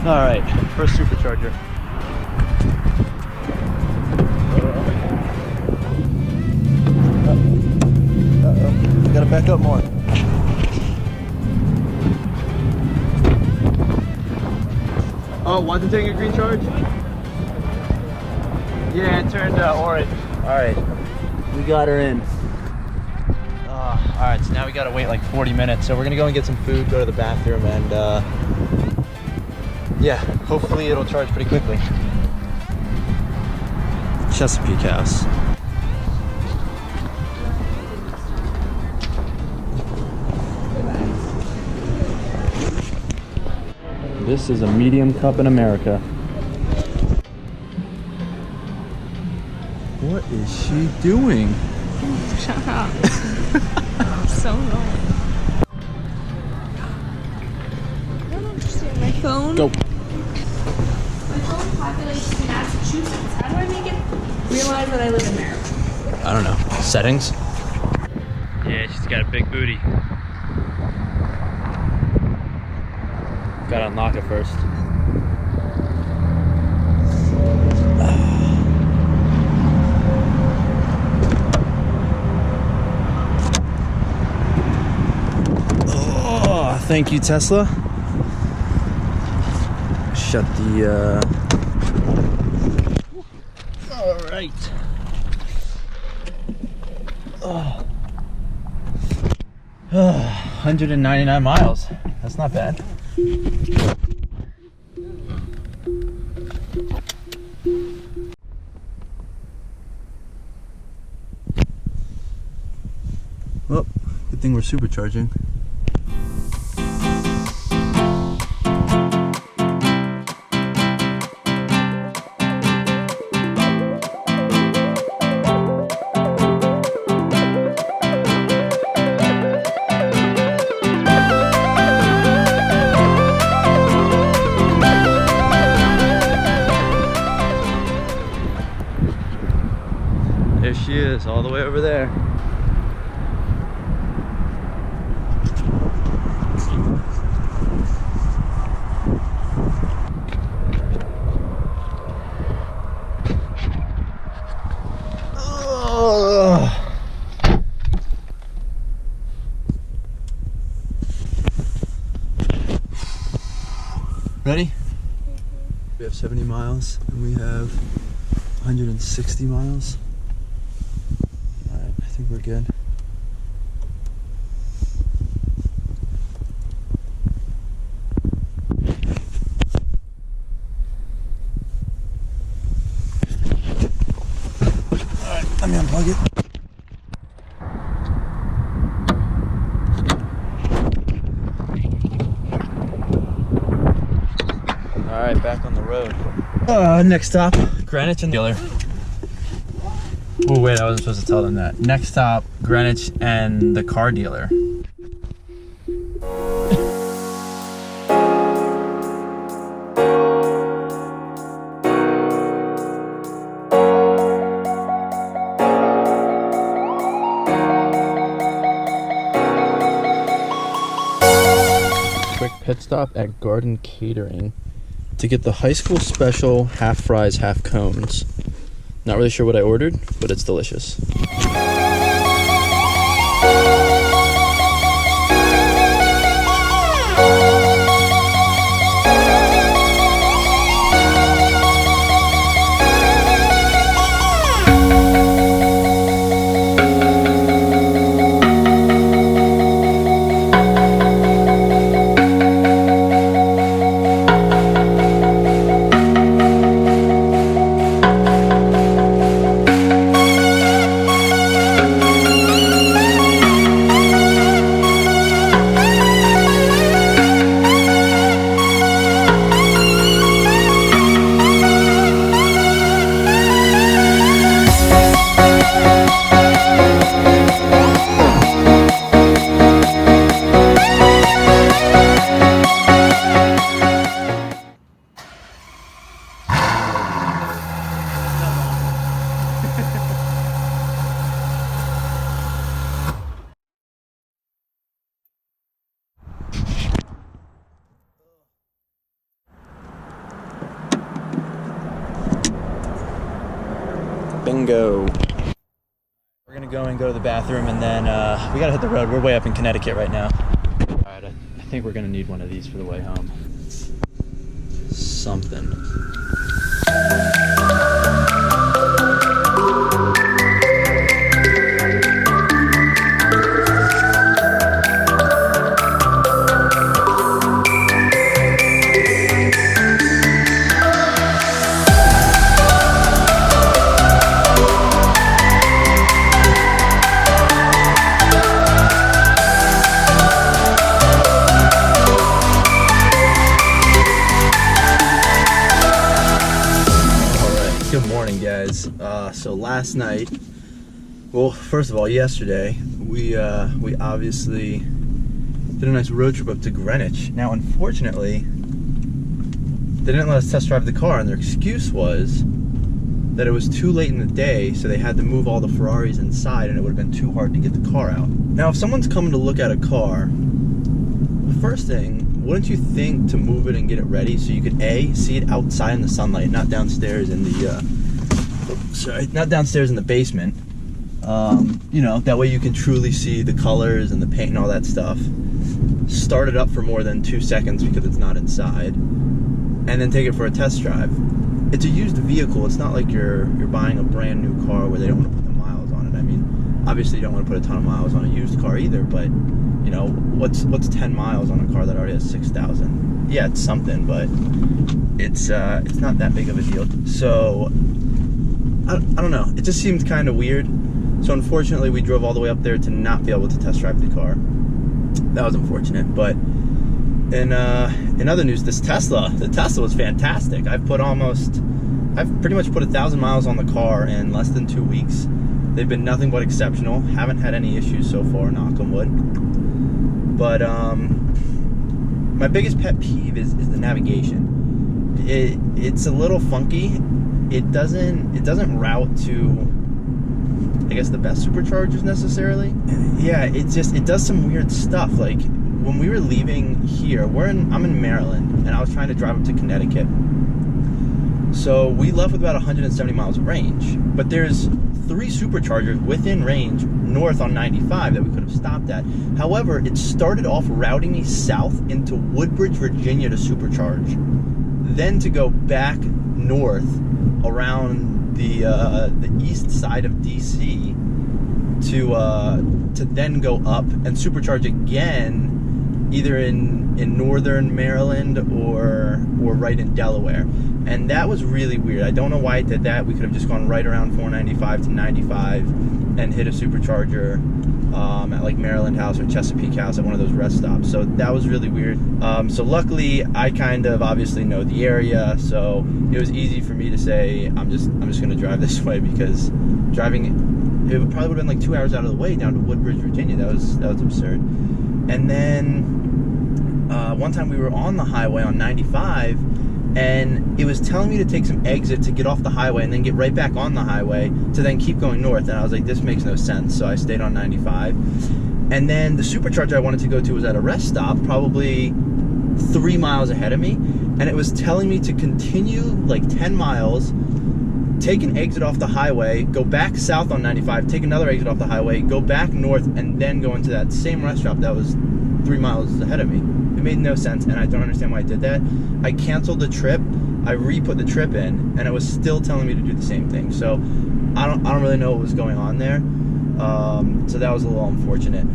Alright, first supercharger. Uh-oh, gotta back up more. Oh, wasn't taking a green charge? Yeah, it turned orange. Alright, we got her in. Alright, so now we gotta wait like 40 minutes. So we're gonna go and get some food, go to the bathroom, and yeah, hopefully it'll charge pretty quickly. Chesapeake House. This is a medium cup in America. What is she doing? Shut up. So annoying. I don't understand my phone. Go. My phone populates in Massachusetts. How do I make it realize that I live in Maryland? I don't know. Settings? Yeah, she's got a big booty. Gotta unlock it first. Oh, thank you, Tesla. Shut the all right. Oh. 199 miles. That's not bad. Well, good thing we're supercharging. There she is, all the way over there. Ready? We have 70 miles and we have 160 miles. Alright, I think we're good. Alright, let me unplug it. Alright, back on the road. Next stop, Greenwich and dealer. Oh wait, I wasn't supposed to tell them that. Next stop, Greenwich and the car dealer. Quick pit stop at Garden Catering to get the high school special half fries, half cones. Not really sure what I ordered, but it's delicious. Bingo. We're gonna go and go to the bathroom, and then we gotta hit the road. We're way up in Connecticut right now. All right, I think we're gonna need one of these for the way home. Something. Good morning, guys. So last night, well, first of all, yesterday, we obviously did a nice road trip up to Greenwich. Now, unfortunately, they didn't let us test drive the car, and their excuse was that it was too late in the day, so they had to move all the Ferraris inside, and it would have been too hard to get the car out. Now, if someone's coming to look at a car, the first thing, wouldn't you think to move it and get it ready so you could A, see it outside in the sunlight, not downstairs in the not downstairs in the basement. You know, that way you can truly see the colors and the paint and all that stuff. Start it up for more than 2 seconds because it's not inside, and then take it for a test drive. It's a used vehicle. It's not like you're buying a brand new car where they don't want to put the miles on it. I mean, obviously you don't want to put a ton of miles on a used car either, but you know, what's 10 miles on a car that already has 6,000? Yeah, it's something, but it's not that big of a deal. So I don't know. It just seemed kind of weird. So unfortunately, we drove all the way up there to not be able to test drive the car. That was unfortunate. But in other news, the Tesla was fantastic. I've pretty much put 1,000 miles on the car in less than 2 weeks. They've been nothing but exceptional. Haven't had any issues so far, knock on wood. But my biggest pet peeve is the navigation. It's a little funky. It doesn't route to, I guess, the best superchargers necessarily. Yeah, it does some weird stuff. Like when we were leaving here, I'm in Maryland, and I was trying to drive up to Connecticut. So we left with about 170 miles of range, but there's 3 superchargers within range north on 95 that we could have stopped at. However, it started off routing me south into Woodbridge, Virginia to supercharge, then to go back north around the east side of DC to then go up and supercharge again, either in northern Maryland or right in Delaware. And that was really weird. I don't know why it did that. We could have just gone right around 495 to 95 and hit a supercharger at like Maryland House or Chesapeake House at one of those rest stops. So that was really weird. So luckily, I kind of obviously know the area, so it was easy for me to say I'm just gonna drive this way, because driving it probably would have been like 2 hours out of the way down to Woodbridge, Virginia. That was absurd. And then one time we were on the highway on 95, and it was telling me to take some exit to get off the highway and then get right back on the highway to then keep going north. And I was like, this makes no sense. So I stayed on 95. And then the supercharger I wanted to go to was at a rest stop, probably 3 miles ahead of me. And it was telling me to continue like 10 miles, take an exit off the highway, go back south on 95, take another exit off the highway, go back north, and then go into that same rest stop that was 3 miles ahead of me. It made no sense, and I don't understand why I did that. I canceled the trip, I re-put the trip in, and it was still telling me to do the same thing. So I don't really know what was going on there. So that was a little unfortunate.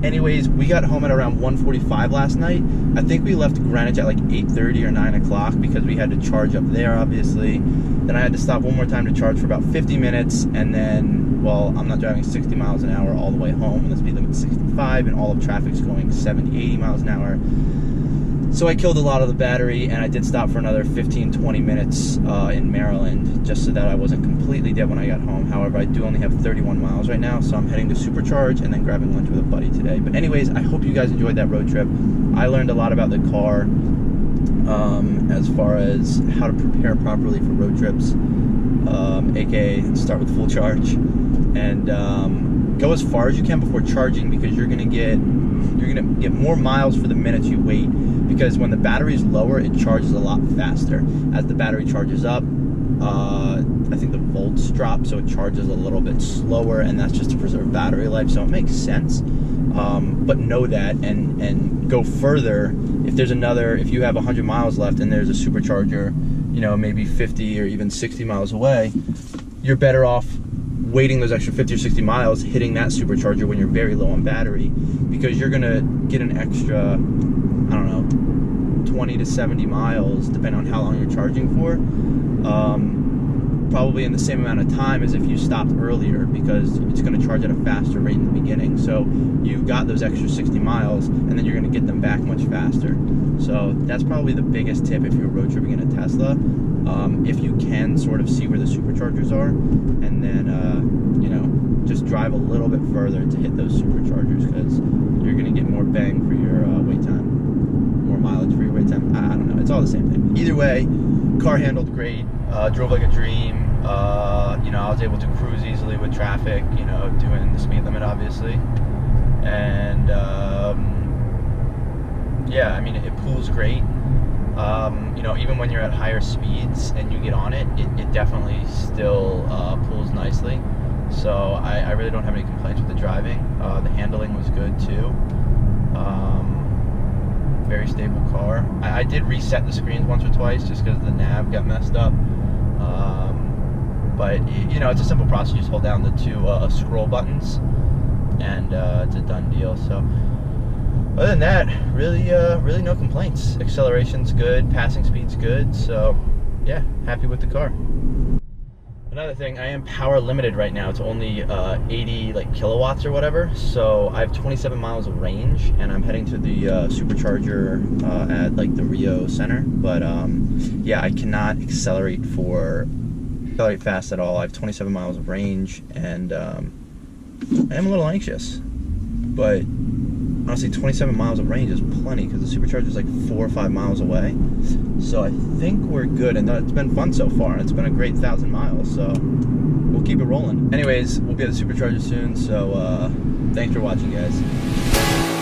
Anyways, we got home at around 1:45 last night. I think we left Greenwich at like 8:30 or 9 o'clock because we had to charge up there, obviously. Then I had to stop one more time to charge for about 50 minutes, and then, well, I'm not driving 60 miles an hour all the way home, and the speed limit's 65, and all of traffic's going 70, 80 miles an hour. So I killed a lot of the battery, and I did stop for another 15-20 minutes in Maryland, just so that I wasn't completely dead when I got home. However, I do only have 31 miles right now, so I'm heading to supercharge and then grabbing lunch with a buddy today. But anyways, I hope you guys enjoyed that road trip. I learned a lot about the car, as far as how to prepare properly for road trips, aka start with full charge, and go as far as you can before charging, because you're gonna get more miles for the minutes you wait. Because when the battery is lower, it charges a lot faster. As the battery charges up, I think the volts drop, so it charges a little bit slower, and that's just to preserve battery life, so it makes sense. But know that, and go further. If you have 100 miles left and there's a supercharger, you know, maybe 50 or even 60 miles away, you're better off waiting those extra 50 or 60 miles, hitting that supercharger when you're very low on battery, because you're gonna get an extra, I don't know, 20 to 70 miles, depending on how long you're charging for, probably in the same amount of time as if you stopped earlier, because it's going to charge at a faster rate in the beginning. So you got those extra 60 miles, and then you're going to get them back much faster. So that's probably the biggest tip if you're road tripping in a Tesla. If you can sort of see where the superchargers are, and then you know, just drive a little bit further to hit those superchargers, because you're going to get more bang for your wait time, more mileage for your wait time. I don't know, it's all the same thing. Either way, car handled great, drove like a dream. You know, I was able to cruise easily with traffic, you know, doing the speed limit obviously, and yeah, I mean, it pulls great. You know, even when you're at higher speeds and you get on it, it definitely still pulls nicely. So I really don't have any complaints with the driving. The handling was good too. Very stable car. I did reset the screens once or twice just because the nav got messed up. But you know, it's a simple process. You just hold down the two scroll buttons, and it's a done deal. So other than that, really no complaints. Acceleration's good, passing speed's good. So yeah, happy with the car. Another thing, I am power limited right now. It's only 80 like kilowatts or whatever. So I have 27 miles of range, and I'm heading to the supercharger at like the Rio Center. But yeah, I cannot accelerate fast at all. I have 27 miles of range, and I am a little anxious. But honestly, 27 miles of range is plenty, because the supercharger is like 4 or 5 miles away. So I think we're good, and it's been fun so far. It's been a great 1,000 miles, so we'll keep it rolling. Anyways, we'll be at the supercharger soon, so thanks for watching, guys.